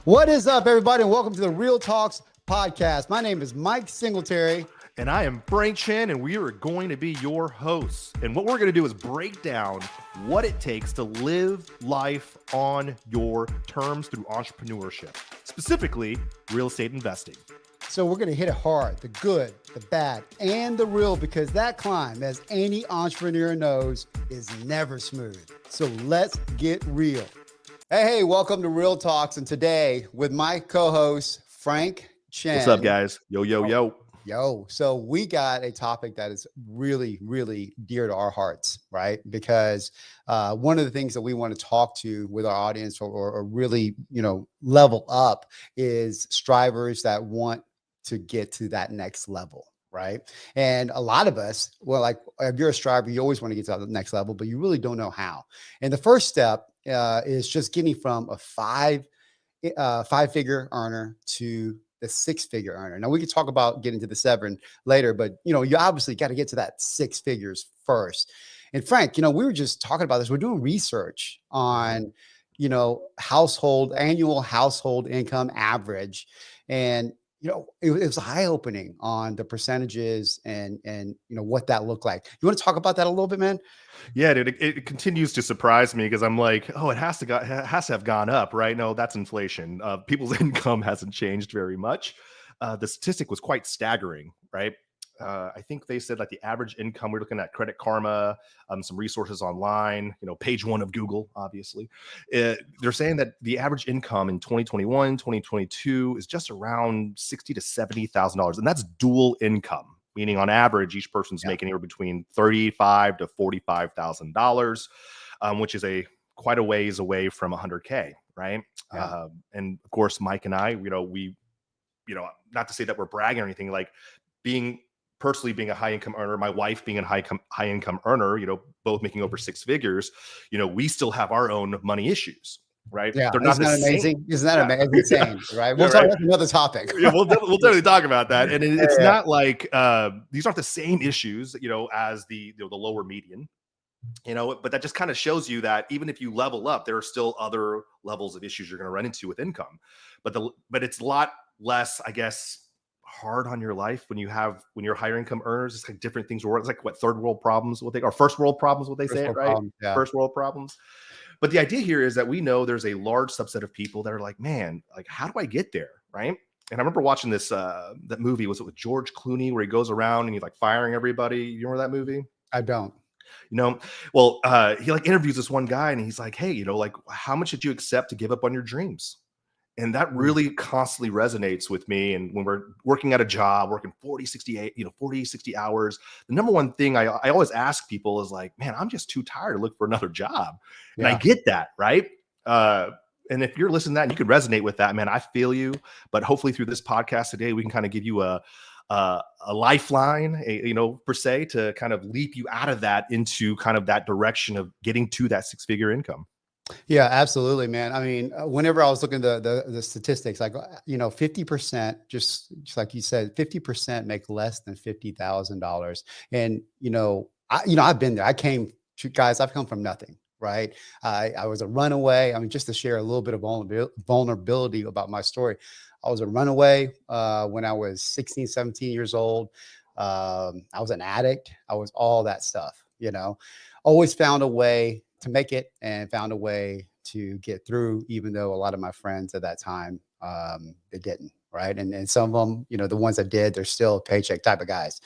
What is up, everybody, and welcome to the Real Talks podcast. My name is Mike Singletary. And I am Frank Chen, and we are going to be your hosts. And what we're going to do is break down what it takes to live life on your terms through entrepreneurship, specifically real estate investing. So we're going to hit it hard, the good, the bad, and the real, because that climb, as any entrepreneur knows, is never smooth. So let's get real. Hey, welcome to Real Talks. And today with my co-host, Frank Chen. What's up, guys? Yo. So we got a topic that is really, really dear to our hearts, right? Because one of the things that we want to talk to with our audience or really, level up is strivers that want to get to that next level, right? And a lot of us, well, like if you're a striver, you always want to get to the next level, but you really don't know how. And the first step is just getting from a five-figure earner to the six-figure earner. Now we could talk about getting to the seven later, but you obviously got to get to that six figures first. And Frank, we were just talking about this. We're doing research on, annual household income average. And, it was eye-opening on the percentages and what that looked like. You want to talk about that a little bit, man? Yeah, dude, it continues to surprise me because I'm like, oh, it has to have gone up, right? No, that's inflation. People's income hasn't changed very much. The statistic was quite staggering, right? I think they said like the average income, we're looking at Credit Karma, some resources online, page one of Google, obviously. They're saying that the average income in 2021, 2022 is just around $60,000 to $70,000. And that's dual income, meaning on average, each person's making anywhere between $35,000 to $45,000, which is quite a ways away from 100K, right? Yeah. And of course, Mike and I, we not to say that we're bragging or anything, like personally being a high income earner, my wife being a high income earner, both making over six figures, we still have our own money issues, right? Yeah. They're not Isn't that amazing? Isn't that amazing? Insane, right? We'll talk about another topic. Yeah, we'll definitely talk about that. And it's not like these aren't the same issues, as the lower median, but that just kind of shows you that even if you level up, there are still other levels of issues you're going to run into with income. But it's a lot less, I guess, hard on your life when you're higher income earners. It's like different things work. It's like what third world problems or first world problems, what they say, right? First world problems. But the idea here is that we know there's a large subset of people that are like, man, like, how do I get there, right? And I remember watching this that movie, was it with George Clooney, where he goes around and he's like firing everybody? You remember that movie? I don't. Well, he like interviews this one guy and he's like, hey, like, how much did you accept to give up on your dreams? And that really constantly resonates with me. And when we're working at a job, working 40, 60 hours, the number one thing I always ask people is like, man, I'm just too tired to look for another job. And I get that, right? And if you're listening to that and you can resonate with that, man, I feel you. But hopefully through this podcast today, we can kind of give you a lifeline, per se, to kind of leap you out of that into kind of that direction of getting to that six-figure income. Yeah, absolutely, man. I mean, whenever I was looking at the statistics, like, 50%, just like you said, 50% make less than $50,000. And, I've been there. I've come from nothing, right? I was a runaway. I mean, just to share a little bit of vulnerability about my story. I was a runaway when I was 16, 17 years old. I was an addict. I was all that stuff, always found a way to make it and found a way to get through, even though a lot of my friends at that time, they didn't, right? And some of them, the ones that did, they're still paycheck type of guys.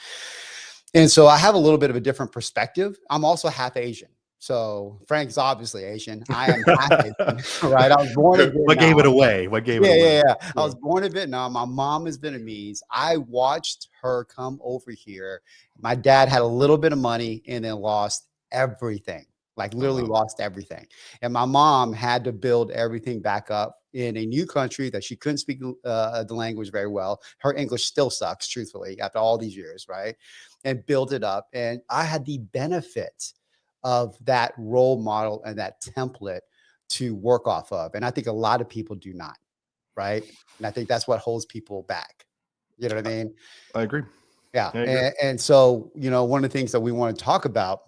And so I have a little bit of a different perspective. I'm also half Asian. So Frank's obviously Asian. I am half Asian, right? I was born in Vietnam. What gave it away? Yeah. I was born in Vietnam. My mom is Vietnamese. I watched her come over here. My dad had a little bit of money and then lost everything. Like literally lost everything. And my mom had to build everything back up in a new country that she couldn't speak the language very well. Her English still sucks, truthfully, after all these years, right? And build it up. And I had the benefit of that role model and that template to work off of. And I think a lot of people do not, right? And I think that's what holds people back. You know what I mean? I agree. Yeah. And so, one of the things that we want to talk about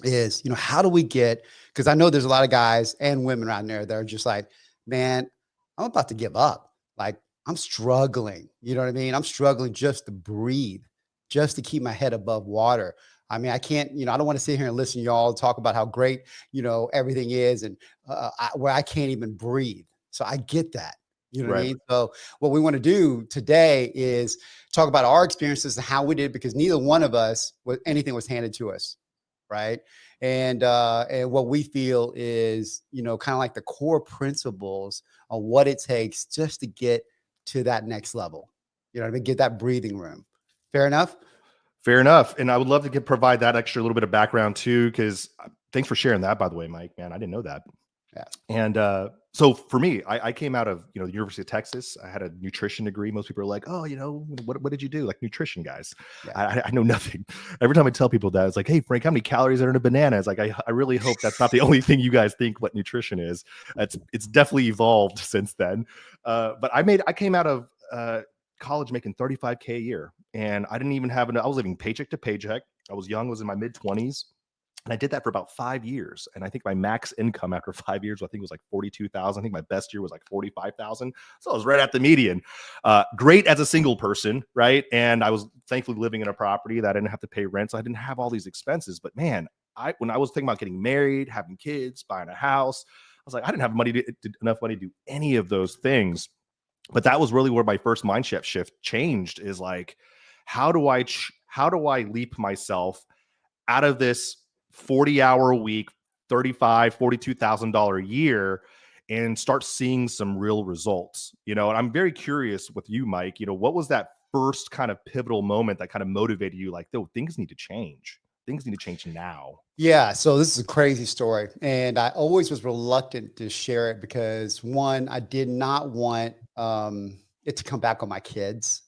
is, how do we get, because I know there's a lot of guys and women around there that are just like, man, I'm about to give up. Like, I'm struggling. You know what I mean? I'm struggling just to breathe, just to keep my head above water. I mean, I can't, I don't want to sit here and listen to y'all talk about how great, everything is and where I can't even breathe. So I get that. You know what I Right. mean? So what we want to do today is talk about our experiences and how we did, because neither one of us was anything was handed to us. Right. And what we feel is, kind of like the core principles on what it takes just to get to that next level. You know what I mean? Get that breathing room. Fair enough? Fair enough. And I would love to provide that extra little bit of background too, because thanks for sharing that, by the way, Mike. Man, I didn't know that. Yeah. And so for me, I came out of the University of Texas. I had a nutrition degree. Most people are like, "Oh, what did you do?" Like nutrition, guys. Yeah. I know nothing. Every time I tell people that, it's like, "Hey, Frank, how many calories are in a banana?" It's like I really hope that's not the only thing you guys think what nutrition is. It's definitely evolved since then. But I came out of college making 35K a year, and I didn't even have I was living paycheck to paycheck. I was young, was in my mid 20s. And I did that for about 5 years. And I think my max income after 5 years, I think was like 42,000. I think my best year was like 45,000. So I was right at the median. Great as a single person, right? And I was thankfully living in a property that I didn't have to pay rent. So I didn't have all these expenses. But man, when I was thinking about getting married, having kids, buying a house, I was like, I didn't have enough money to do any of those things. But that was really where my first mindset shift changed, is like, how do I leap myself out of this 40-hour a week, 35, $42,000 a year, and start seeing some real results? And I'm very curious with you, Mike, what was that first kind of pivotal moment that kind of motivated you? Like, though, things need to change. Things need to change now. Yeah, so this is a crazy story, and I always was reluctant to share it because one, I did not want it to come back on my kids.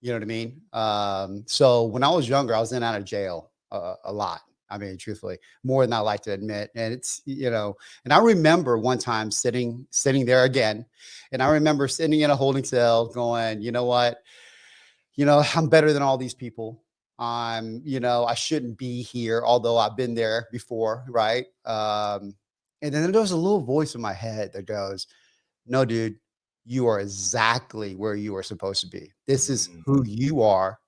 You know what I mean? So when I was younger, I was in and out of jail a lot. I mean, truthfully, more than I like to admit. And and I remember one time sitting there again, and I remember sitting in a holding cell, going, you know what? I'm better than all these people. I shouldn't be here, although I've been there before, right? And then there was a little voice in my head that goes, no, dude, you are exactly where you are supposed to be. This is Mm, who you are.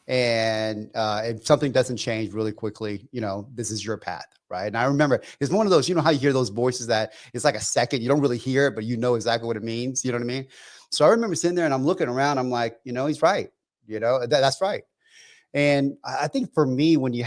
And if something doesn't change really quickly, this is your path, right? And I remember it's one of those, how you hear those voices that it's like a second, you don't really hear it, but you know exactly what it means. You know what I mean? So I remember sitting there and I'm looking around, I'm like, he's right. That's right. And I think for me, when you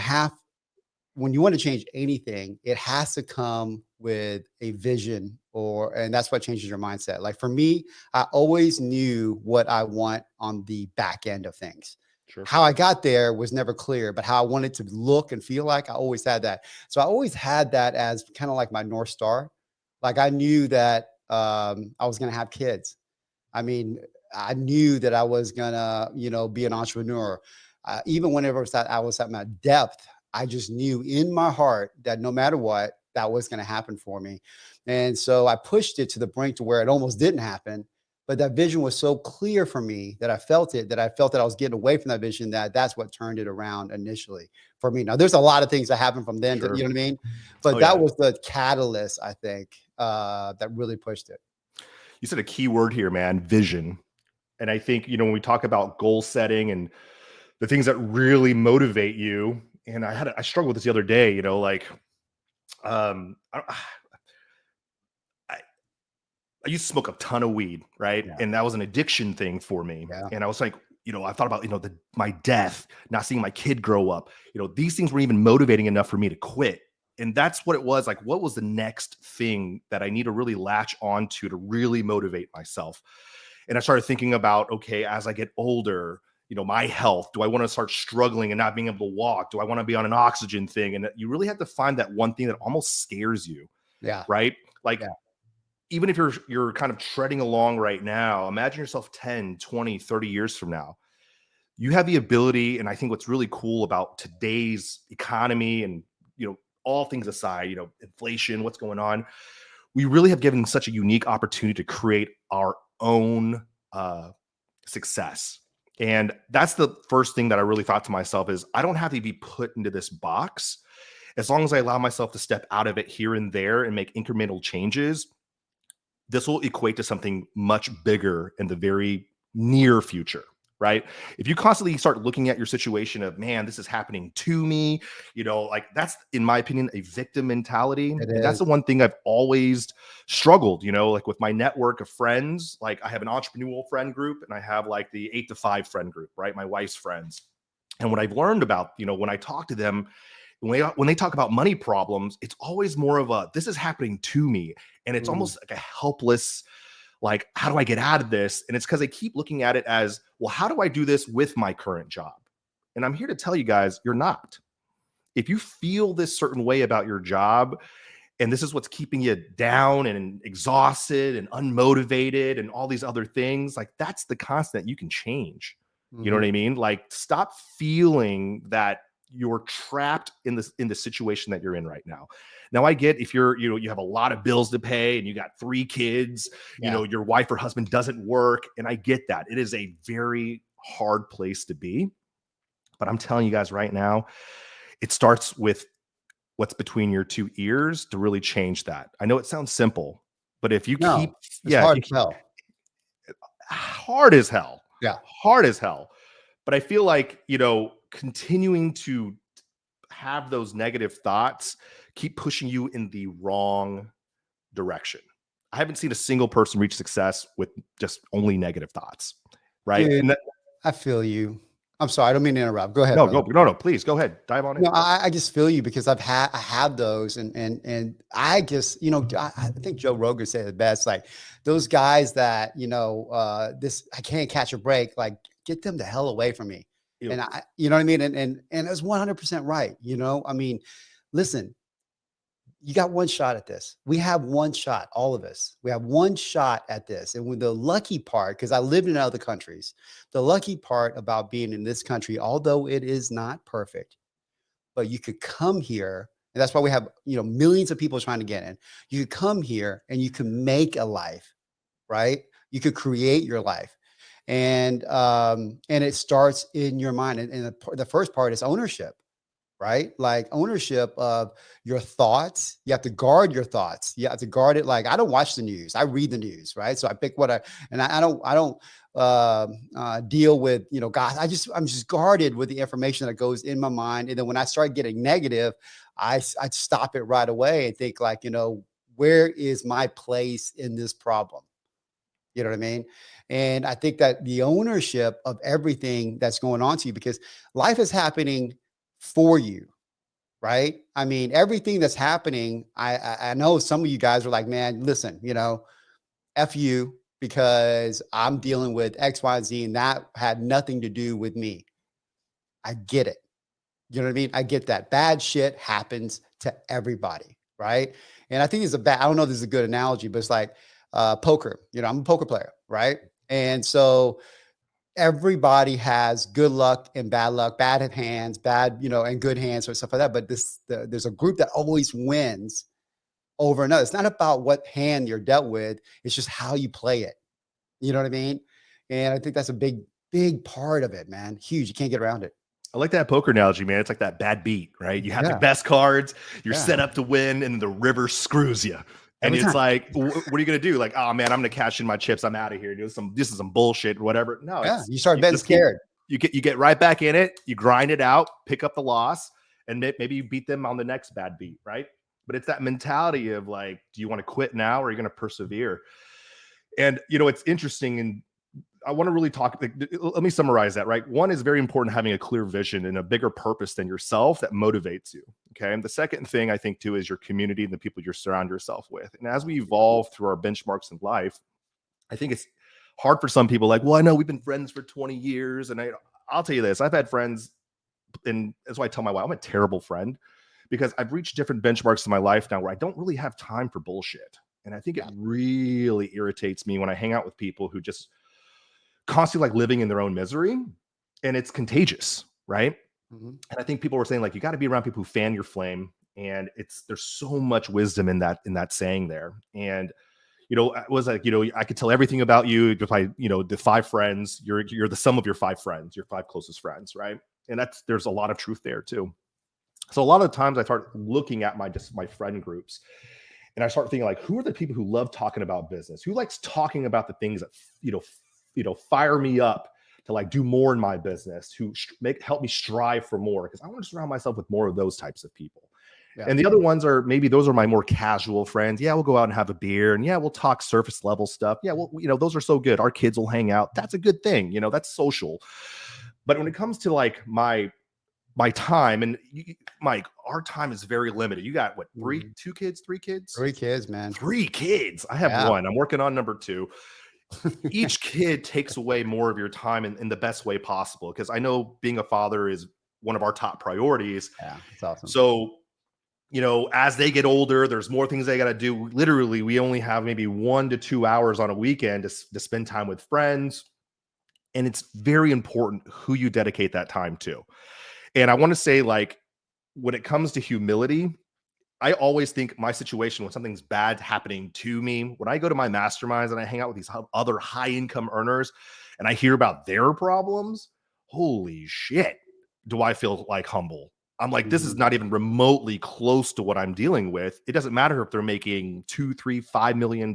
want to change anything, it has to come with a vision, and that's what changes your mindset. Like for me, I always knew what I want on the back end of things. sure. How I got there was never clear, but how I wanted to look and feel like, I always had that. So I always had that as kind of like my North Star. Like I knew that I was going to have kids. I mean, I knew that I was gonna, be an entrepreneur. Even whenever I was at my depth, I just knew in my heart that no matter what, that was going to happen for me. And so I pushed it to the brink to where it almost didn't happen. But that vision was so clear for me that I felt it, that I felt that I was getting away from that vision, that's what turned it around initially for me. Now, there's a lot of things that happened from then, you Sure. know what I mean? But Oh, that yeah. was the catalyst, I think, that really pushed it. You said a key word here, man: vision. And I think, when we talk about goal setting and the things that really motivate you, and I struggled with this the other day, like, um, I, I I used to smoke a ton of weed, right? Yeah. And that was an addiction thing for me. Yeah. And I was like, I thought about, my death, not seeing my kid grow up. These things weren't even motivating enough for me to quit. And that's what it was like. What was the next thing that I need to really latch onto to really motivate myself? And I started thinking about, okay, as I get older, my health, do I want to start struggling and not being able to walk? Do I want to be on an oxygen thing? And you really have to find that one thing that almost scares you, Yeah. right? Like, Yeah. even if you're kind of treading along right now, imagine yourself 10, 20, 30 years from now. You have the ability, and I think what's really cool about today's economy and, all things aside, inflation, what's going on, we really have given such a unique opportunity to create our own success. And that's the first thing that I really thought to myself is, I don't have to be put into this box. As long as I allow myself to step out of it here and there and make incremental changes, this will equate to something much bigger in the very near future, right? If you constantly start looking at your situation of, man, this is happening to me, like that's, in my opinion, a victim mentality. It And that's the is. one thing I've always struggled, like with my network of friends. Like I have an entrepreneurial friend group and I have like the 8 to 5 friend group, right? My wife's friends. And what I've learned about, when I talk to them, when they talk about money problems, it's always more of a, this is happening to me. And it's Mm, almost like a helpless, like, how do I get out of this? And it's because they keep looking at it as, well, how do I do this with my current job? And I'm here to tell you guys, you're not. If you feel this certain way about your job, and this is what's keeping you down and exhausted and unmotivated and all these other things, like that's the constant you can change. You know mhm. what I mean? Like stop feeling that you're trapped in the situation that you're in right now. Now I get if you're, you have a lot of bills to pay and you got 3 kids, Yeah. your wife or husband doesn't work. And I get that. It is a very hard place to be. But I'm telling you guys right now, it starts with what's between your 2 ears to really change that. I know it sounds simple, but if you keep, No, it's yeah, if hard you as keep hell. hard as hell, Yeah. hard as hell. But I feel like, continuing to have those negative thoughts keep pushing you in the wrong direction. I haven't seen a single person reach success with just only negative thoughts, right? Dude, And that, I feel you. I'm sorry, I don't mean to interrupt. Go ahead, no, brother. no, please go ahead, dive on in. No, I just feel you because I have those and I just, I think Joe Rogan said it best, like those guys that, this I can't catch a break, like get them the hell away from me. Ew. And you know what I mean? And it's 100% right. I mean, listen, you got one shot at this. We have one shot, all of us. We have one shot at this. And with the lucky part, because I lived in other countries, the lucky part about being in this country, although it is not perfect, but you could come here. And that's why we have, millions of people trying to get in. You could come here and you can make a life, right? You could create your life. And it starts in your mind. And the first part is ownership, right? Like ownership of your thoughts. You have to guard your thoughts. You have to guard it. Like I don't watch the news. I read the news, right? So I pick what I don't deal with, God, I'm just guarded with the information that goes in my mind. And then when I start getting negative, I stop it right away and think like, where is my place in this problem? You know what I mean? And I think that the ownership of everything that's going on to you, because life is happening for you, right? I mean, everything that's happening, I know some of you guys are like, man, listen, F you because I'm dealing with X, Y, and Z, and that had nothing to do with me. I get it. You know what I mean? I get that. Bad shit happens to everybody, right? And I think I don't know if this is a good analogy, but it's like poker. I'm a poker player, right? And so everybody has good luck and bad luck, bad hands, bad, and good hands or stuff like that. But there's a group that always wins over another. It's not about what hand you're dealt with. It's just how you play it. You know what I mean? And I think that's a big, big part of it, man. Huge. You can't get around it. I like that poker analogy, man. It's like that bad beat, right? You have the Yeah. best cards, you're Yeah. set up to win, and the river screws you. And Every it's time. like, what are you gonna do? Like, oh man, I'm gonna cash in my chips. I'm out of here. This is some bullshit or whatever. No, Yeah. it's You start you betting just keep scared. you get right back in it. You grind it out, pick up the loss, and maybe you beat them on the next bad beat, right? But it's that mentality of like, do you want to quit now or are you going to persevere? And it's interesting, and I want to really talk. Let me summarize that, right? One is very important, having a clear vision and a bigger purpose than yourself that motivates you. Okay. And the second thing I think too is your community and the people you surround yourself with. And as we evolve through our benchmarks in life, I think it's hard for some people, like, well, I know we've been friends for 20 years. And I'll tell you this, I've had friends, and that's why I tell my wife I'm a terrible friend, because I've reached different benchmarks in my life now where I don't really have time for bullshit. And I think it Yeah. really irritates me when I hang out with people who just constantly like living in their own misery, and it's contagious, right? Mhm. And I think people were saying like, you got to be around people who fan your flame, and there's so much wisdom in that saying there. And it was like, I could tell everything about you just by, the 5 friends. You're the sum of your 5 friends, your 5 closest friends, right? And there's a lot of truth there too. So a lot of times I start looking at my friend groups, And I start thinking like, who are the people who love talking about business? Who likes talking about the things that, fire me up to like do more in my business, who help me strive for more? Because I want to surround myself with more of those types of people. Yeah. And the other ones are maybe those are my more casual friends. Yeah, we'll go out and have a beer, and yeah, we'll talk surface level stuff. Yeah, well, those are so good. Our kids will hang out. That's a good thing. That's social. But when it comes to like my time, and Mike, our time is very limited. You got what, two kids, three kids? 3 kids, man. 3 kids. I have Yeah. one. I'm working on number 2. Each kid takes away more of your time in the best way possible, because I know being a father is one of our top priorities. Yeah, it's awesome. So, as they get older, there's more things they got to do. Literally, we only have maybe 1 to 2 hours on a weekend to spend time with friends. And it's very important who you dedicate that time to. And I want to say, like, when it comes to humility, I always think my situation when something's bad happening to me, when I go to my masterminds and I hang out with these other high income earners and I hear about their problems, holy shit, do I feel like humble. I'm like, this is not even remotely close to what I'm dealing with. It doesn't matter if they're making $2, $3, $5 million.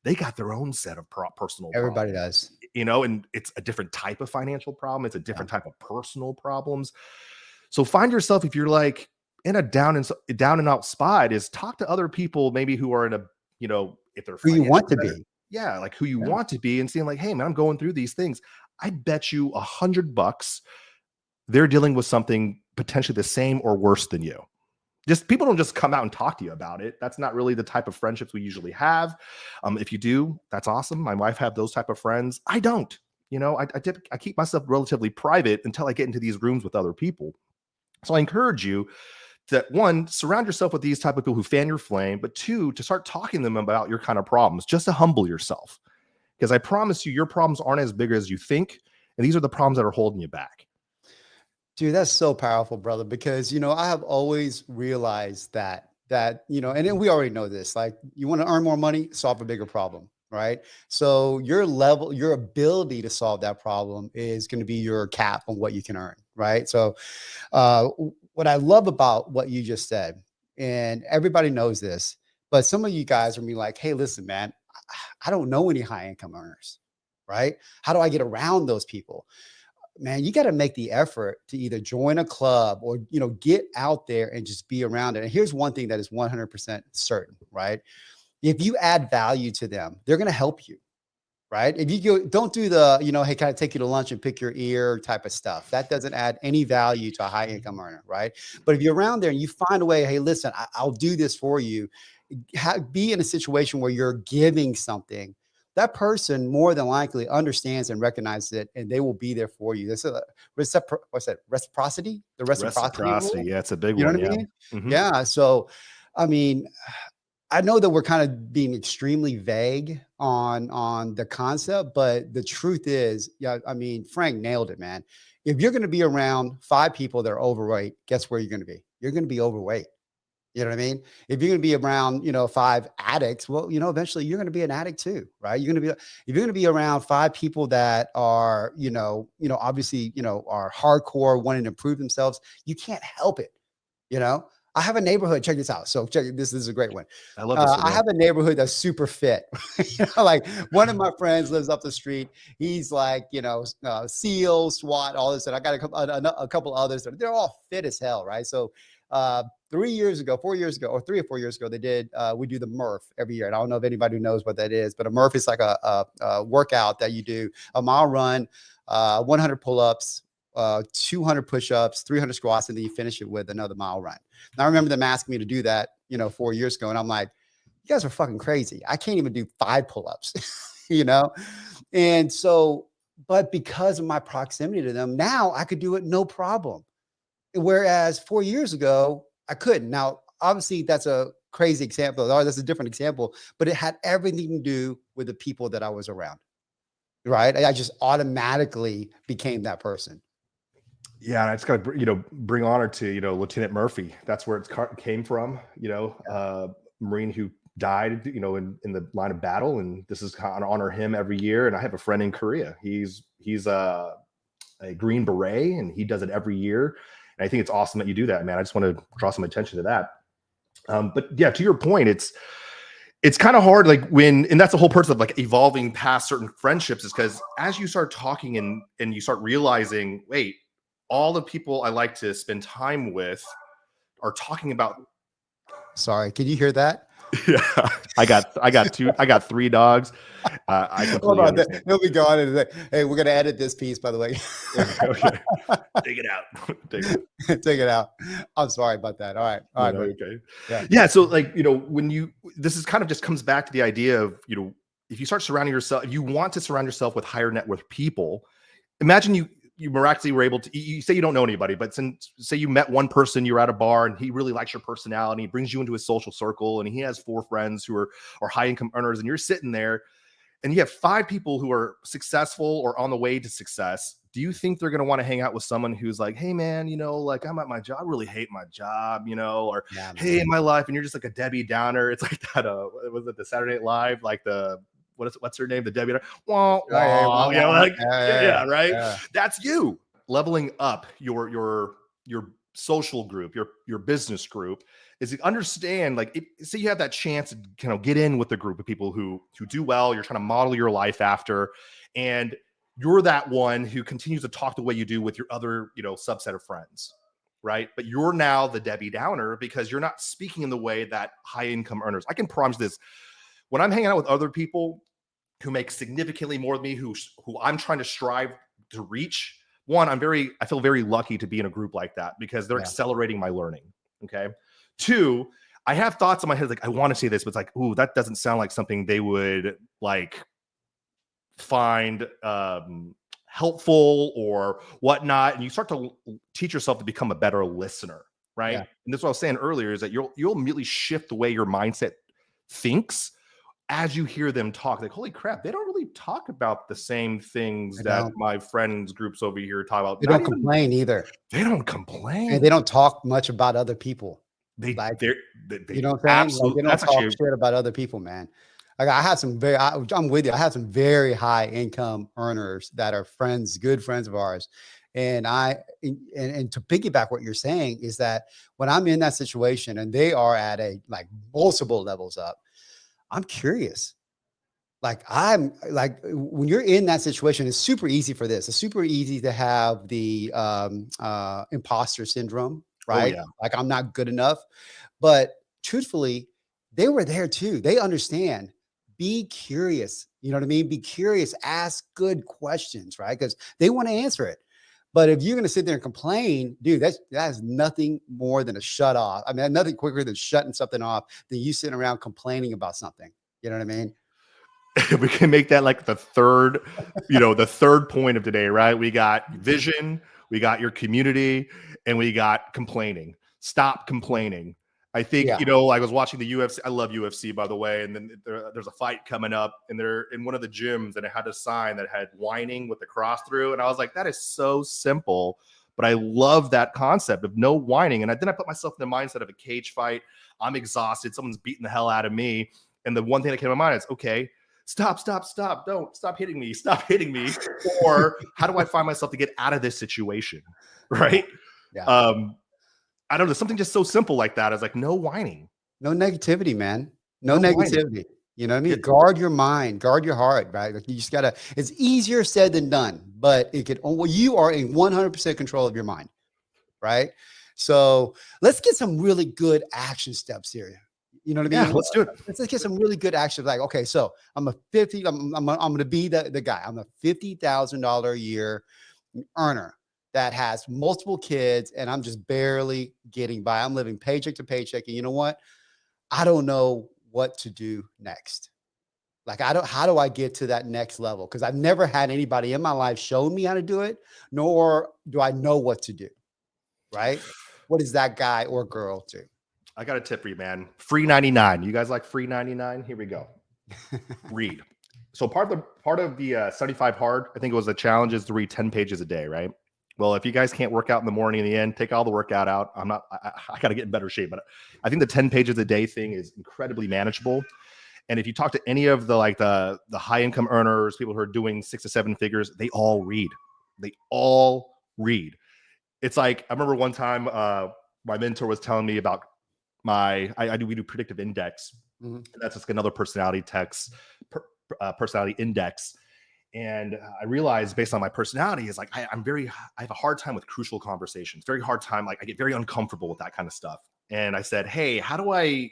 They got their own set of personal Everybody problems, does. and it's a different type of financial problem. It's a different type of personal problems. So find yourself, if you're like in a down and out spot, is talk to other people maybe who are in a, if they're Who you want financially to better. be. Yeah, like who you Yeah. want to be, and seeing like, hey man, I'm going through these things. I bet you $100 they're dealing with something potentially the same or worse than you. Just people don't just come out and talk to you about it. That's not really the type of friendships we usually have. If you do, that's awesome. My wife have those type of friends. I don't. I keep myself relatively private until I get into these rooms with other people. So I encourage you that, one, surround yourself with these type of people who fan your flame, but 2, to start talking to them about your kind of problems, just to humble yourself. Because I promise you, your problems aren't as big as you think. And these are the problems that are holding you back. Dude, that's so powerful, brother, because, I have always realized and then we already know this, like, you want to earn more money, solve a bigger problem, right? So your ability to solve that problem is going to be your cap on what you can earn, right? So, what I love about what you just said, and everybody knows this, but some of you guys are be like, hey, listen, man, I don't know any high income earners, right? How do I get around those people? Man, you got to make the effort to either join a club or, get out there and just be around it. And here's one thing that is 100% certain, right? If you add value to them, they're going to help you, right? If you don't do the, hey, can I take you to lunch and pick your ear type of stuff? That doesn't add any value to a high income earner, right? But if you're around there and you find a way, hey, listen, I'll do this for you. Be in a situation where you're giving something, that person more than likely understands and recognizes it, and they will be there for you. That's a what's that? Reciprocity? The reciprocity Reciprocity. rule. Yeah, it's a big You know one. what I Yeah. mean? Mm-hmm. Yeah. So, I mean, I know that we're kind of being extremely vague on the concept, but the truth is, yeah, I mean, Frank nailed it, man. If you're going to be around 5 people that are overweight, guess where you're going to be? You're going to be overweight. You know what I mean? If you're going to be around, 5 addicts, well, eventually you're going to be an addict too, right? If you're going to be around 5 people that are, obviously, are hardcore, wanting to improve themselves, you can't help it. You know, I have a neighborhood. Check this out. So this is a great one. I love this. I have a neighborhood that's super fit. Like one of my friends lives up the street. He's like, SEAL, SWAT, all this. And I got a couple others. They're all fit as hell, right? So 4 years ago, or 3 or 4 years ago, we do the Murph every year. And I don't know if anybody knows what that is, but a Murph is like a workout that you do, a mile run, 100 pull-ups, 200 push-ups, 300 squats, and then you finish it with another mile run. And I remember them asking me to do that, 4 years ago. And I'm like, you guys are fucking crazy. I can't even do 5 pull-ups, And so, but because of my proximity to them, now I could do it no problem. Whereas 4 years ago, I couldn't. Now, obviously, that's a crazy example, or that's a different example, but it had everything to do with the people that I was around. Right. I just automatically became that person. Yeah, and I just got to bring honor to Lieutenant Murphy. That's where it came from. Marine who died in the line of battle, and this is kind of honor him every year. And I have a friend in Korea. He's a Green Beret, and he does it every year. And I think it's awesome that you do that, man. I just want to draw some attention to that. But yeah, to your point, it's kind of hard, like when, and that's the whole purpose of like evolving past certain friendships, is because as you start talking and you start realizing, wait, all the people I like to spend time with are talking about. Sorry, can you hear that? Yeah, I got three dogs. I Hold completely on, understand. he'll be gone in a sec. Hey, we're gonna edit this piece, by the way. Okay, okay. Take it out. Take it out. Take it out. I'm sorry about that. All No, right, no, buddy. okay. Yeah. Yeah, so like, when this is kind of just comes back to the idea of, if you start surrounding yourself, if you want to surround yourself with higher net worth people, imagine you miraculously were able to, you say you don't know anybody, but say you met one person, you're at a bar and he really likes your personality, he brings you into his social circle, and he has 4 friends who are high income earners, and you're sitting there and you have 5 people who are successful or on the way to success. Do you think they're going to want to hang out with someone who's like, hey man, like I'm at my job, I really hate my job, or Yeah, hey, man. in my life, and you're just like a Debbie Downer. It's like that, was it the Saturday Night Live, like what's her name, the Debbie Downer, wah, Oh, yeah, wah, wah, wah. like, Yeah, yeah, yeah, yeah, right. yeah. That's you leveling up your social group, your business group, is to understand, like, say you have that chance to kind of get in with the group of people who do well, you're trying to model your life after, and you're that one who continues to talk the way you do with your other, subset of friends, right? But you're now the Debbie Downer because you're not speaking in the way that high income earners. I can promise this: when I'm hanging out with other people who make significantly more than me, who I'm trying to strive to reach, one, I feel very lucky to be in a group like that because they're Yeah. accelerating my learning. Okay. Two, I have thoughts in my head like, I want to say this, but it's like, ooh, that doesn't sound like something they would like find helpful or whatnot. And you start to teach yourself to become a better listener, right? Yeah. And that's what I was saying earlier, is that you'll immediately shift the way your mindset thinks as you hear them talk. Like, holy crap, they don't really talk about the same things I that don't. my friends groups over here talk about. They Not don't even, complain either. they don't And they complain. don't talk much about other people. They Like, they're, they you they know what I'm saying? Like, absolutely, they don't that's talk actually, shit about other people, man. Like, I'm with you. I have some very high income earners that are friends, good friends of ours. And to piggyback what you're saying is that when I'm in that situation and they are at a like multiple levels up, I'm curious. Like, I'm like, when you're in that situation, it's super easy for this. It's super easy to have the imposter syndrome, oh right? yeah. Like, I'm not good enough. But truthfully, they were there too. They understand. Be curious. You know what I mean? Be curious. Ask good questions, right? Because they want to answer it. But if you're going to sit there and complain, dude, that is nothing more than a shut off. I mean, nothing quicker than shutting something off than you sitting around complaining about something. You know what I mean? We can make that like the third point of today, right? We got vision, we got your community, and we got complaining. Stop complaining. I think, Yeah. I was watching the UFC. I love UFC, by the way. And then there's a fight coming up, and they're in one of the gyms, and it had a sign that had whining with the cross through. And I was like, that is so simple. But I love that concept of no whining. And then I put myself in the mindset of a cage fight. I'm exhausted. Someone's beating the hell out of me. And the one thing that came to my mind is, okay, stop, don't stop hitting me, stop hitting me. Or how do I find myself to get out of this situation? Yeah. Right. Yeah. Um, I don't know, something just so simple like that is like, no whining, No negativity, man. No no whining. negativity. You know what I Yeah. mean? Guard your mind, guard your heart, right? Like, you just gotta, it's easier said than done, but it could only, you are in 100% control of your mind, right? So let's get some really good action steps here. You know what I Yeah, mean? let's do it. Let's get some really good action. Like, okay, so I'm going to be the guy. I'm a $50,000 a year earner that has multiple kids and I'm just barely getting by. I'm living paycheck to paycheck. And you know what? I don't know what to do next. Like, I don't, how do I get to that next level? Because I've never had anybody in my life show me how to do it, nor do I know what to do. Right? What does that guy or girl do? I got a tip for you, man. Free 99. You guys like free 99? Here we go. Read. So part of the 75 hard, I think it was the challenge, is to read 10 pages a day, right? Well, if you guys can't work out in the morning, in the end, take all the workout out. I got to get in better shape, but I think the 10 pages a day thing is incredibly manageable. And if you talk to any of the high income earners, people who are doing 6 to 7 figures, they all read. They all read. It's like, I remember one time my mentor was telling me about we do predictive index. Mhm. And that's just another personality index. And I realized based on my personality is like, I have a hard time with crucial conversations, very hard time. Like I get very uncomfortable with that kind of stuff. And I said, hey,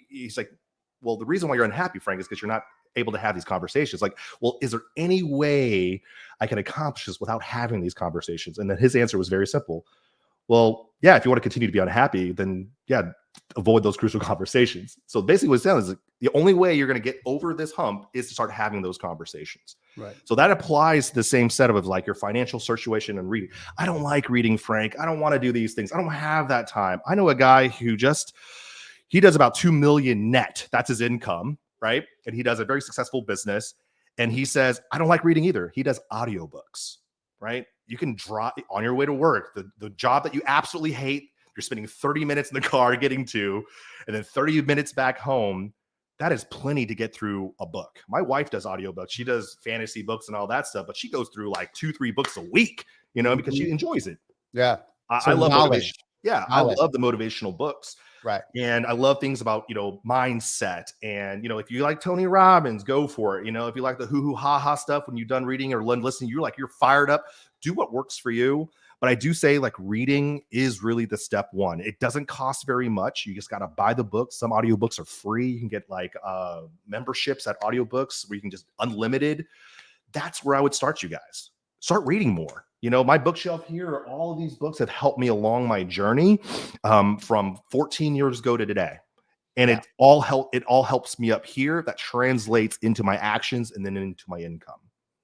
he's like, well, the reason why you're unhappy, Frank, is because you're not able to have these conversations. Like, well, is there any way I can accomplish this without having these conversations? And then his answer was very simple. Well, yeah, if you want to continue to be unhappy, then yeah, avoid those crucial conversations. So basically what it's saying is like, the only way you're going to get over this hump is to start having those conversations. Right. So that applies to the same setup of like your financial situation and reading. I don't like reading, Frank. I don't want to do these things. I don't have that time. I know a guy who he does about 2 million net. That's his income, right? And he does a very successful business. And he says, I don't like reading either. He does audiobooks, right? You can draw on your way to work, the job that you absolutely hate, you're spending 30 minutes in the car getting to, and then 30 minutes back home. That is plenty to get through a book. My wife does audiobooks. She does fantasy books and all that stuff, but she goes through like 2-3 books a week, because she enjoys it. Yeah. I So love motivation. knowledge, Yeah, I knowledge. love the motivational books. Right. And I love things about, mindset. And, if you like Tony Robbins, go for it. If you like the hoo hoo ha ha stuff when you're done reading or listening, you're fired up, do what works for you. But I do say like reading is really the step one. It doesn't cost very much. You just got to buy the book. Some audiobooks are free. You can get like memberships at audiobooks where you can just unlimited. That's where I would start you guys. Start reading more. My bookshelf here, all of these books have helped me along my journey from 14 years ago to today. And it all helps me up here. That translates into my actions and then into my income.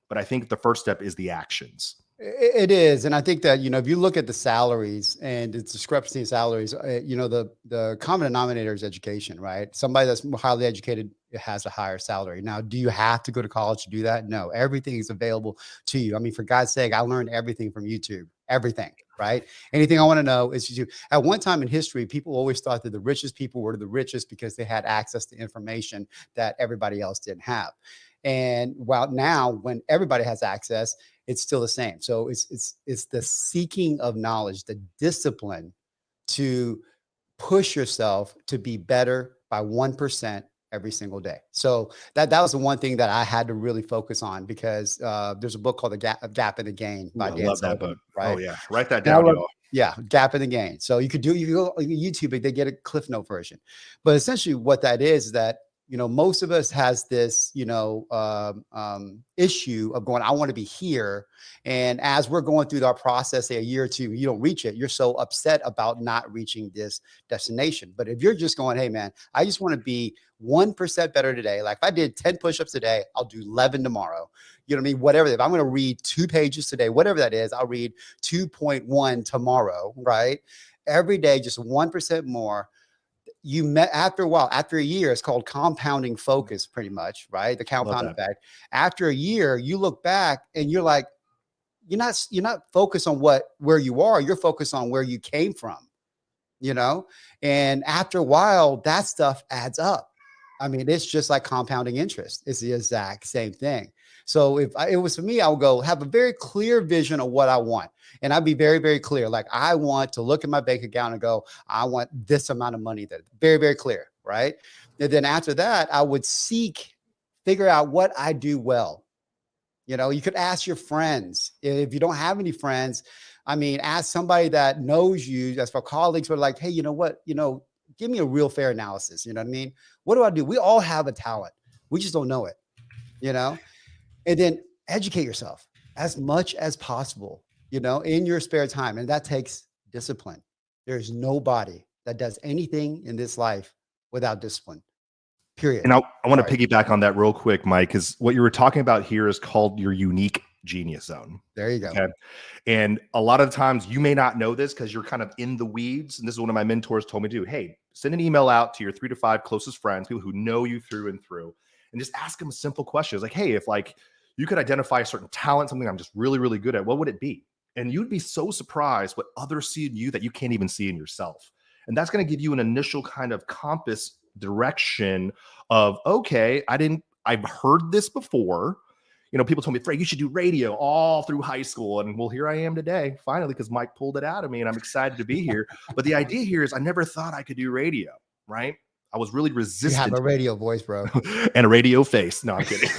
But I think the first step is the actions. It is. And I think that, if you look at the salaries and the discrepancy in salaries, the common denominator is education, right? Somebody that's more highly educated has a higher salary. Now, do you have to go to college to do that? No, everything is available to you. I mean, for God's sake, I learned everything from YouTube, everything, right? Anything I want to know is you. At one time in history, people always thought that the richest people were the richest because they had access to information that everybody else didn't have. And while now, when everybody has access, it's still the same. So it's the seeking of knowledge, the discipline to push yourself to be better by 1% every single day. So that was the one thing that I had to really focus on because there's a book called The Gap in the Gain by Dan love that Sullivan, book. right? Oh yeah, write that And I down, love, y'all. yeah, Gap in the Gain. So you go on YouTube, they get a Cliff Note version. But essentially what that is that most of us has this, issue of going, I want to be here. And as we're going through our process, say a year or two, you don't reach it. You're so upset about not reaching this destination. But if you're just going, hey man, I just want to be 1% better today. Like if I did 10 push-ups today, I'll do 11 tomorrow. You know what I mean? Whatever. If I'm going to read 2 pages today, whatever that is, I'll read 2.1 tomorrow, right? Every day, just 1% more. You met after a while, after a year, it's called compounding focus, pretty much, right? The compound effect. After a year, you look back and you're like, you're not focused on where you are, you're focused on where you came from, and after a while, that stuff adds up. I mean, it's just like compounding interest. It's the exact same thing. So if it was for me, I would go have a very clear vision of what I want. And I'd be very, very clear. Like I want to look at my bank account and go, I want this amount of money there. Very, very clear. Right. And then after that, I would figure out what I do well. You could ask your friends. If you don't have any friends, I mean, ask somebody that knows you, that's for colleagues, but like, hey, you know what? Give me a real fair analysis. You know what I mean? What do I do? We all have a talent. We just don't know it, and then educate yourself as much as possible, in your spare time. And that takes discipline. There's nobody that does anything in this life without discipline, period. And I want to piggyback on that real quick, Mike, because what you were talking about here is called your unique genius zone. There you go. Okay. And a lot of the times you may not know this because you're kind of in the weeds. And this is one of my mentors told me to do. Hey, send an email out to your 3 to 5 closest friends, people who know you through and through, and just ask them simple questions like, hey, if like you could identify a certain talent, something I'm just really, really good at, what would it be? And you'd be so surprised what others see in you that you can't even see in yourself. And that's going to give you an initial kind of compass direction of, okay, I've heard this before. People told me, Frank, you should do radio all through high school. And well, here I am today, finally, because Mike pulled it out of me and I'm excited to be here. But the idea here is I never thought I could do radio. right? I was really You have resistant a radio voice, bro. and a radio face. No, I'm kidding.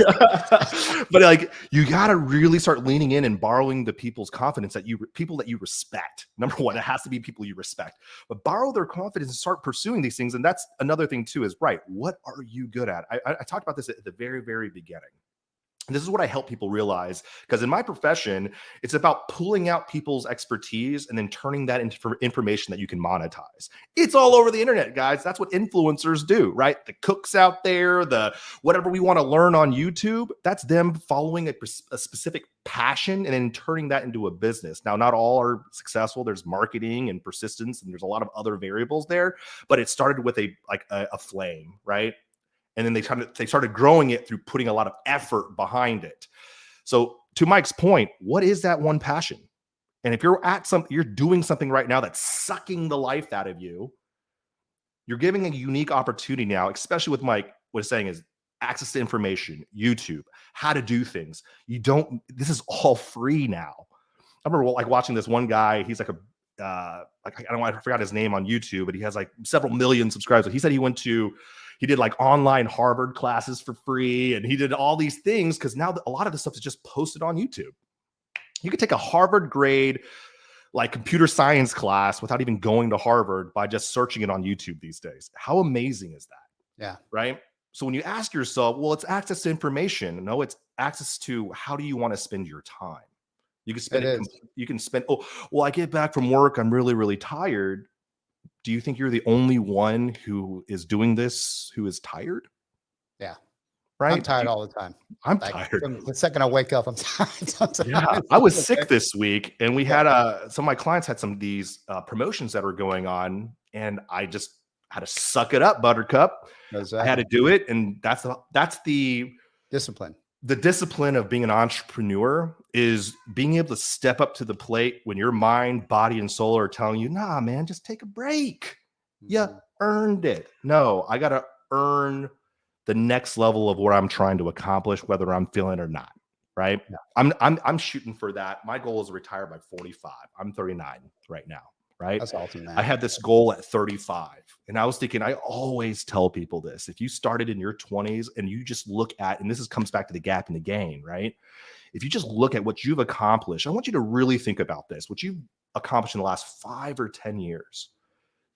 But like, you got to really start leaning in and borrowing the people's confidence that people that you respect. Number one, it has to be people you respect, but borrow their confidence and start pursuing these things. And that's another thing too, is right. What are you good at? I talked about this at the very, very beginning. And this is what I help people realize, because in my profession, it's about pulling out people's expertise and then turning that into information that you can monetize. It's all over the internet, guys. That's what influencers do, right? The cooks out there, the whatever we want to learn on YouTube, that's them following a specific passion and then turning that into a business. Now, not all are successful. There's marketing and persistence, and there's a lot of other variables there, but it started with a flame, right? And then they started growing it through putting a lot of effort behind it. So to Mike's point, what is that one passion? And if you're doing something right now that's sucking the life out of you, you're giving a unique opportunity now, especially with Mike, what he's saying is access to information, YouTube, how to do things. This is all free now. I remember like watching this one guy, he's like I forgot his name on YouTube, but he has like several million subscribers. He said he did like online Harvard classes for free, and he did all these things because now a lot of this stuff is just posted on YouTube. You could take a Harvard grade like computer science class without even going to Harvard by just searching it on YouTube these days. How amazing is that? Yeah. Right. So when you ask yourself, well, it's access to information. No, it's access to how do you want to spend your time? You can spend you can spend, oh, well, I get back from work, I'm really, really tired. Do you think you're the only one who is doing this who is tired? Yeah. Right? I'm tired all the time. I'm Like, tired. from the second I wake up, I'm tired sometimes. Yeah, I was sick this week, and we had some of my clients had some of these promotions that were going on, and I just had to suck it up, Buttercup. Exactly. I had to do it, and that's the discipline. The discipline of being an entrepreneur is being able to step up to the plate when your mind, body, and soul are telling you, nah, man, just take a break. You earned it. No, I got to earn the next level of what I'm trying to accomplish, whether I'm feeling it or not. Right. Yeah. I'm shooting for that. My goal is to retire by 45. I'm 39 right now. Right. That's awesome, man. I had this goal at 35. And I was thinking, I always tell people this, if you started in your 20s and you just look at, and comes back to the gap in the gain, right? If you just look at what you've accomplished, I want you to really think about this, what you've accomplished in the last 5 or 10 years.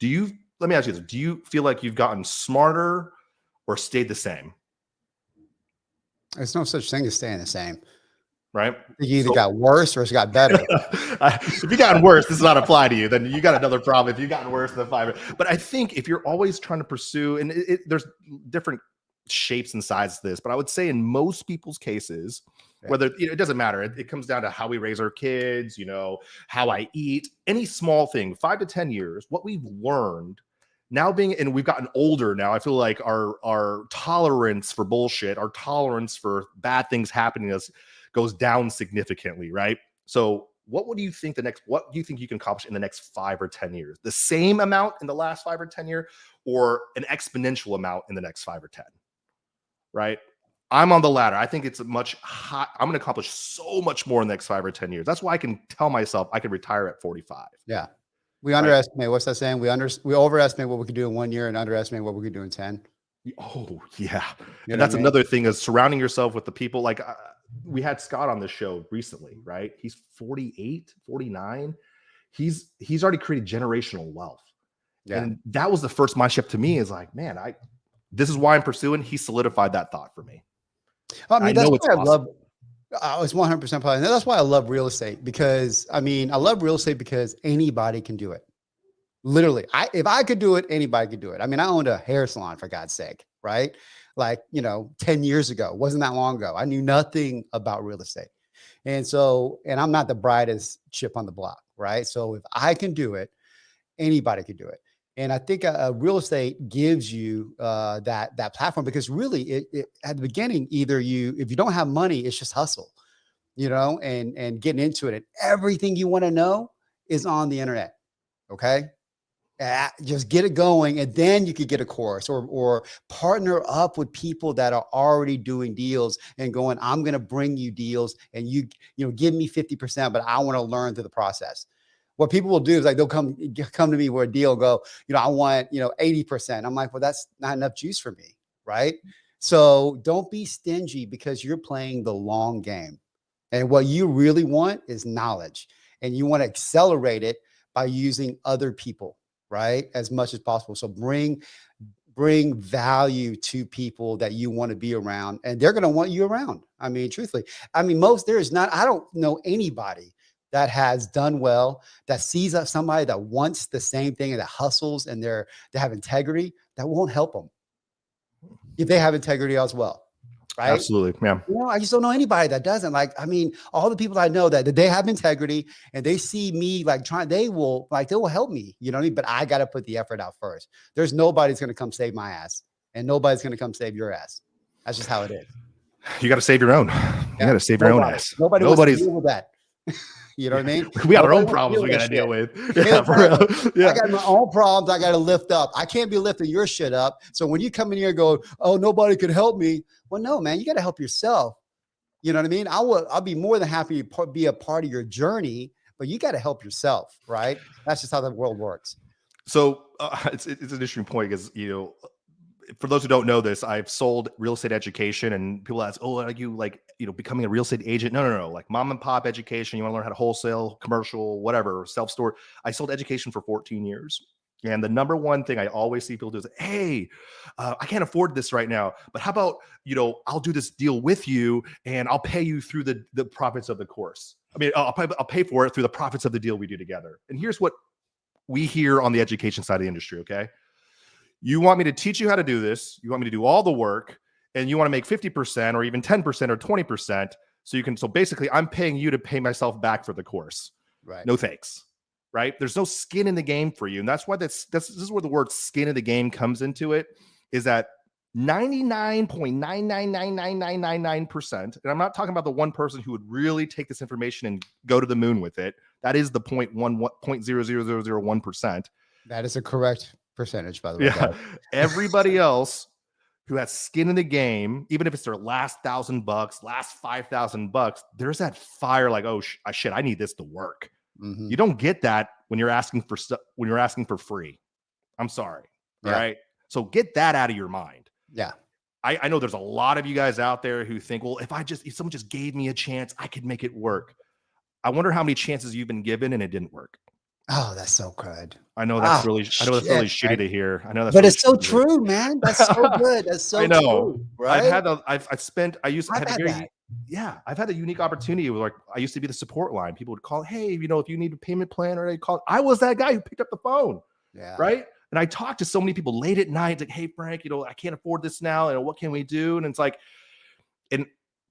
Let me ask you this. Do you feel like you've gotten smarter or stayed the same? There's no such thing as staying the same. Right? You either got worse or it's got better. If you gotten worse, this does not apply to you. Then you got another problem. If you gotten worse than 5, but I think if you're always trying to pursue, and there's different shapes and sizes to this, but I would say in most people's cases, whether it doesn't matter, it comes down to how we raise our kids, how I eat, any small thing, 5 to 10 years, what we've learned. Now and we've gotten older now, I feel like our tolerance for bullshit, our tolerance for bad things happening to us goes down significantly, right? So what do you think you can accomplish in the next 5 or 10 years? The same amount in the last 5 or 10 years, or an exponential amount in the next 5 or 10, right? I'm on the latter. I think it's I'm going to accomplish so much more in the next 5 or 10 years. That's why I can tell myself I can retire at 45. Yeah. We underestimate, what's that saying? We overestimate what we could do in 1 year and underestimate what we could do in 10. Oh yeah. And that's another thing, is surrounding yourself with the people. Like we had Scott on the show recently, right? He's 48, 49. He's already created generational wealth. Yeah. And that was the first mind shift to me, is like, man, this is why I'm pursuing. He solidified that thought for me. I mean, that's why I love. I was 100% probably. That's why I love real estate, because I love real estate because anybody can do it. Literally, if I could do it, anybody could do it. I mean, I owned a hair salon, for God's sake, right? Like, 10 years ago, wasn't that long ago. I knew nothing about real estate. And I'm not the brightest chip on the block, right? So if I can do it, anybody can do it. And I think real estate gives you that platform, because really it at the beginning, if you don't have money, it's just hustle, and getting into it, and everything you want to know is on the internet. Okay. Just get it going, and then you could get a course or partner up with people that are already doing deals and going, I'm going to bring you deals, and you give me 50%, but I want to learn through the process. what people will do is like, they'll come to me with a deal, go, I want, 80%. I'm like, well, that's not enough juice for me. Right. So don't be stingy because you're playing the long game. And what you really want is knowledge, and you want to accelerate it by using other people, right? As much as possible. So bring value to people that you want to be around, and they're going to want you around. I mean, truthfully, I don't know anybody that has done well, that sees somebody that wants the same thing and that hustles and they have integrity, that won't help them if they have integrity as well. Right. Absolutely. Yeah. I just don't know anybody that doesn't. Like, I mean, all the people I know that they have integrity and they see me like they will help me, you know what I mean? But I got to put the effort out first. There's nobody's going to come save my ass, and nobody's going to come save your ass. That's just how it is. You got to save your own. You got to save your own ass. Nobody's wants to deal with that. You know what I mean? We got our own problems we got to deal with. Yeah, for real. Yeah. I got my own problems I got to lift up. I can't be lifting your shit up. So when you come in here and go, oh, nobody could help me. Well, no, man, you got to help yourself. You know what I mean? I'll be more than happy to be a part of your journey, but you got to help yourself, right? That's just how the world works. So it's an interesting point because, for those who don't know this, I've sold real estate education, and people ask, oh, are you becoming a real estate agent? No. Like mom and pop education. You want to learn how to wholesale, commercial, whatever, self-store. I sold education for 14 years. And the number one thing I always see people do is, hey, I can't afford this right now, but how about, I'll do this deal with you and I'll pay you through the profits of the course. I mean, I'll pay for it through the profits of the deal we do together. And here's what we hear on the education side of the industry, okay? You want me to teach you how to do this. You want me to do all the work, and you want to make 50% or even 10% or 20%. So basically I'm paying you to pay myself back for the course. Right. No thanks. Right. There's no skin in the game for you. And that's why this is where the word skin in the game comes into it, is that 99.9999999%. And I'm not talking about the one person who would really take this information and go to the moon with it. That is the 0.0001%. That is a correct percentage, by the way. Yeah. Everybody else who has skin in the game, even if it's their last $1,000, last $5,000, there's that fire like, oh shit, I need this to work. Mm-hmm. You don't get that when you're asking for stuff, when you're asking for free. I'm sorry. Yeah. All right. So get that out of your mind. Yeah. I know there's a lot of you guys out there who think, well, if someone just gave me a chance, I could make it work. I wonder how many chances you've been given and it didn't work. Oh, that's so good. I know that's really shitty to hear. I know that's, but it's so true, man. That's so good. That's so I know. True, right? I've had a unique opportunity where, like, I used to be the support line. People would call, hey, if you need a payment plan, or they call. I was that guy who picked up the phone. Yeah. Right. And I talked to so many people late at night, like, hey, Frank, I can't afford this now. What can we do? And it's like, and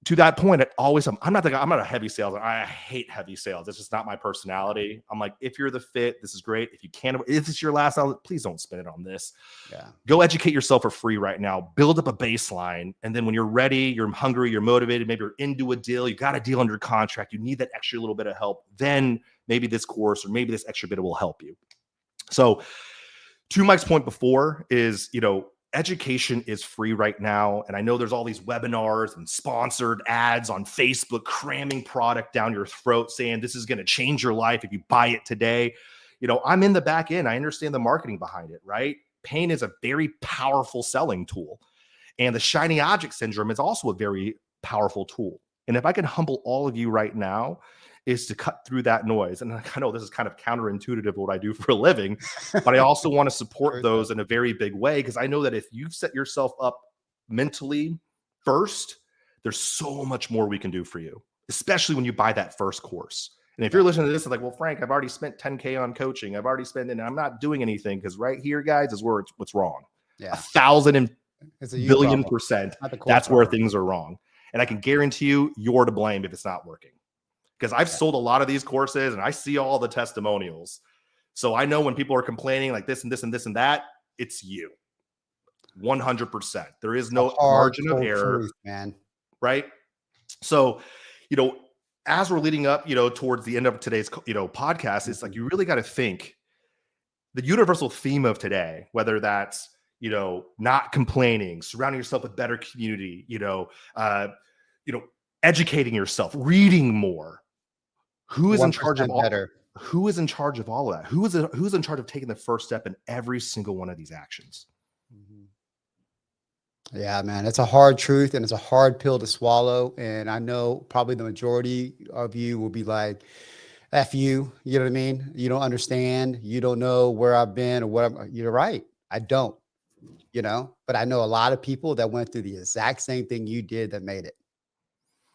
to that point, I'm not a heavy salesman. I hate heavy sales. It's just not my personality. I'm like, if you're the fit, this is great. If you can't, if it's your last outlet, please don't spend it on this. Yeah. Go educate yourself for free right now. Build up a baseline. And then when you're ready, you're hungry, you're motivated, maybe you're into a deal, you got a deal under contract, you need that extra little bit of help. Then maybe this course or maybe this extra bit will help you. So to Mike's point before is, education is free right now. And I know there's all these webinars and sponsored ads on Facebook cramming product down your throat saying this is going to change your life if you buy it today. I'm in the back end. I understand the marketing behind it, right? Pain is a very powerful selling tool. And the shiny object syndrome is also a very powerful tool. And if I can humble all of you right now, is to cut through that noise. And I know this is kind of counterintuitive what I do for a living, but I also want to support those in a very big way, because I know that if you set yourself up mentally first, there's so much more we can do for you, especially when you buy that first course. And if you're listening to this, it's like, well, Frank, I've already spent 10K on coaching. I've already spent, and I'm not doing anything, because right here, guys, is where what's wrong. Yeah. 1,000 billion %. That's where things are wrong. And I can guarantee you, you're to blame if it's not working. Because I've sold a lot of these courses and I see all the testimonials. So I know when people are complaining like this and this and this and that, it's you. 100%. There is no margin of error, truth, man. Right? So, as we're leading up, towards the end of today's, podcast, it's like, you really got to think the universal theme of today, whether that's, not complaining, surrounding yourself with better community, educating yourself, reading more. Who is in charge of all? Better. who is in charge of all of that? Who's in charge of taking the first step in every single one of these actions? Mhm. Yeah, man, it's a hard truth and it's a hard pill to swallow. And I know probably the majority of you will be like, F you know what I mean? You don't understand. You don't know where I've been or what you're right. I don't, but I know a lot of people that went through the exact same thing you did that made it.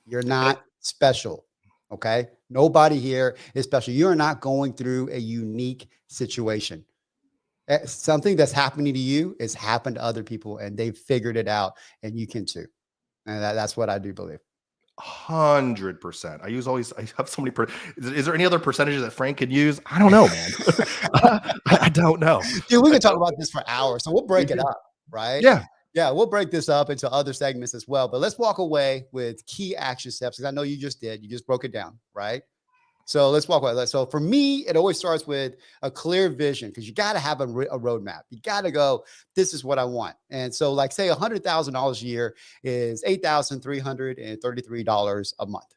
You're And not special. Okay. Nobody here is special. You're not going through a unique situation. Something that's happening to you is happened to other people and they've figured it out and you can too. And that's what I do believe. 100%. I have so many. Is there any other percentages that Frank could use? I don't know, man. I don't know. Dude, we I can talk don't. about this for hours. So we'll break it up, right? Yeah. Yeah, we'll break this up into other segments as well. But let's walk away with key action steps because I know you just did. You just broke it down, right? So let's walk away. So for me, it always starts with a clear vision because you got to have a roadmap. You got to go, this is what I want. And so, like, say $100,000 a year is $8,333 a month,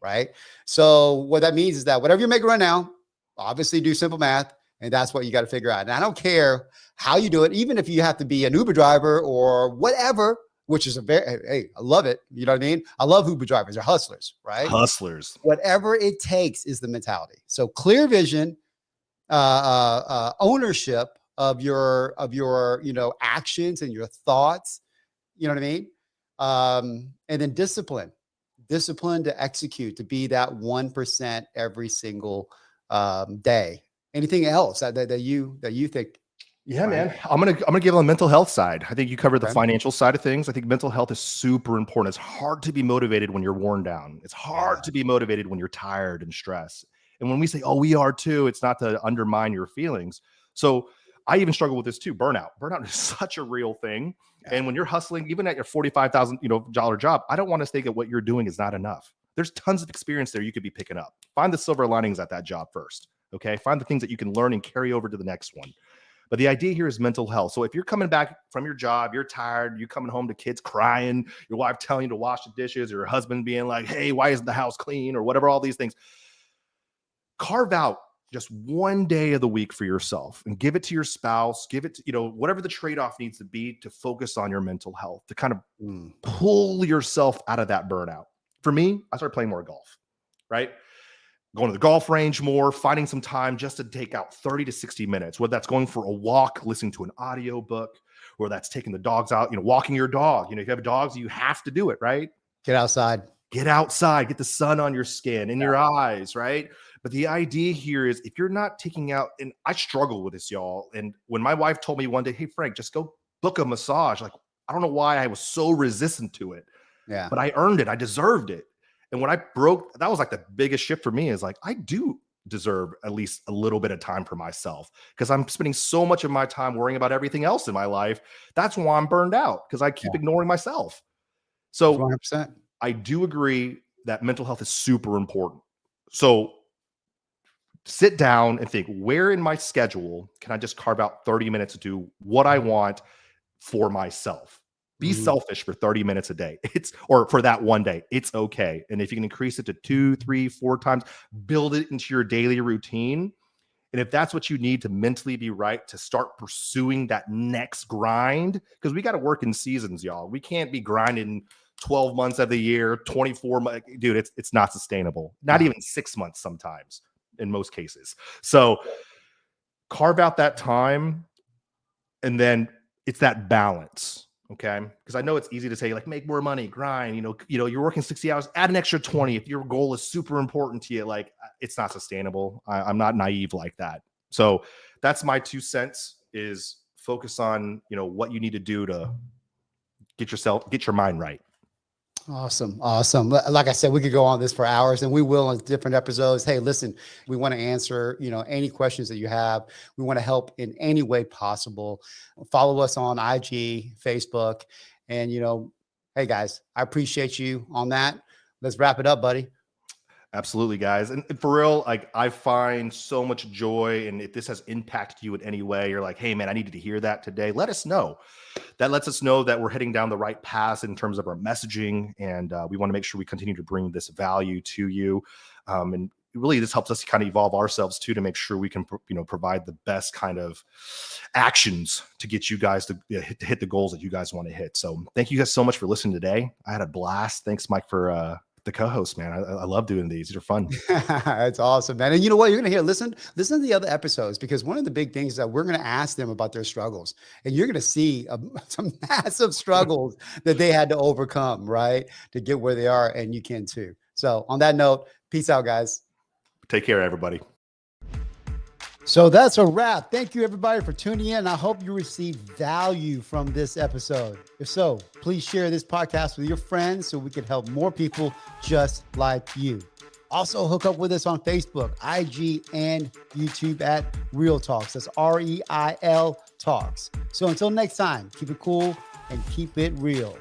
right? So what that means is that whatever you're making right now, obviously do simple math, and that's what you got to figure out. And I don't care how you do it, even if you have to be an Uber driver or whatever, which is hey, I love it. You know what I mean? I love Uber drivers. They're hustlers, right? Hustlers. Whatever it takes is the mentality. So clear vision, ownership of your actions and your thoughts. You know what I mean? And then discipline to execute, to be that 1% every single day. Anything else that you think, Yeah, Frank? man. I'm gonna give on the mental health side. I think you covered the Okay. financial side of things. I think mental health is super important. It's hard to be motivated when you're worn down. It's hard Yeah. to be motivated when you're tired and stressed. And when we say, "Oh, we are too," it's not to undermine your feelings. So I even struggle with this too. Burnout. Burnout is such a real thing. Yeah. And when you're hustling, even at your $45,000 dollar job, I don't want to think that what you're doing is not enough. There's tons of experience there you could be picking up. Find the silver linings at that job first. Okay. Find the things that you can learn and carry over to the next one. But the idea here is mental health. So if you're coming back from your job, you're tired, you're coming home to kids crying, your wife telling you to wash the dishes, or your husband being like, hey, why isn't the house clean, or whatever, all these things, carve out just one day of the week for yourself and give it to your spouse, give it to, whatever the trade-off needs to be to focus on your mental health, to kind of Mm. pull yourself out of that burnout. For me, I started playing more golf, right? Going to the golf range more, finding some time just to take out 30 to 60 minutes, whether that's going for a walk, listening to an audio book, or that's taking the dogs out, walking your dog. If you have dogs, you have to do it, right? Get outside. Get outside, get the sun on your skin, in your eyes, right? But the idea here is if you're not taking out, and I struggle with this, y'all. And when my wife told me one day, hey, Frank, just go book a massage, like, I don't know why I was so resistant to it, Yeah. but I earned it. I deserved it. And when I broke, that was like the biggest shift for me, is like, I do deserve at least a little bit of time for myself because I'm spending so much of my time worrying about everything else in my life. That's why I'm burned out, because I keep Yeah. ignoring myself. So 100%. I do agree that mental health is super important. So sit down and think, where in my schedule can I just carve out 30 minutes to do what I want for myself? Be Mhm. selfish for 30 minutes a day. Or for that one day, it's okay. And if you can increase it to 2, 3, 4 times, build it into your daily routine. And if that's what you need to mentally be right to start pursuing that next grind, because we got to work in seasons, y'all. We can't be grinding 12 months of the year, 24 months. Dude, it's not sustainable. Not No. even 6 months sometimes in most cases. So carve out that time, and then it's that balance. Okay. Because I know it's easy to say, like, make more money, grind, you're working 60 hours, add an extra 20 if your goal is super important to you. Like, it's not sustainable. I'm not naive like that. So that's my 2 cents, is focus on, what you need to do to get your mind right. Awesome. Awesome. Like I said, we could go on this for hours and we will on different episodes. Hey, listen, we want to answer, any questions that you have. We want to help in any way possible. Follow us on IG, Facebook, and, hey guys, I appreciate you on that. Let's wrap it up, buddy. Absolutely, guys. And for real, like, I find so much joy. And if this has impacted you in any way, you're like, hey, man, I needed to hear that today, let us know. That lets us know that we're heading down the right path in terms of our messaging. And we want to make sure we continue to bring this value to you. And really this helps us kind of evolve ourselves too, to make sure we can, provide the best kind of actions to get you guys to hit the goals that you guys want to hit. So thank you guys so much for listening today. I had a blast. Thanks, Mike, for the co-host, man. I love doing these. These are fun. It's awesome, man. And you know what? You're going to hear, listen to the other episodes, because one of the big things is that we're going to ask them about their struggles, and you're going to see some massive struggles that they had to overcome, right, to get where they are. And you can too. So on that note, peace out, guys. Take care, everybody. So that's a wrap. Thank you, everybody, for tuning in. I hope you received value from this episode. If so, please share this podcast with your friends so we can help more people just like you. Also, hook up with us on Facebook, IG, and YouTube at Real Talks. That's REIL Talks. So until next time, keep it cool and keep it real.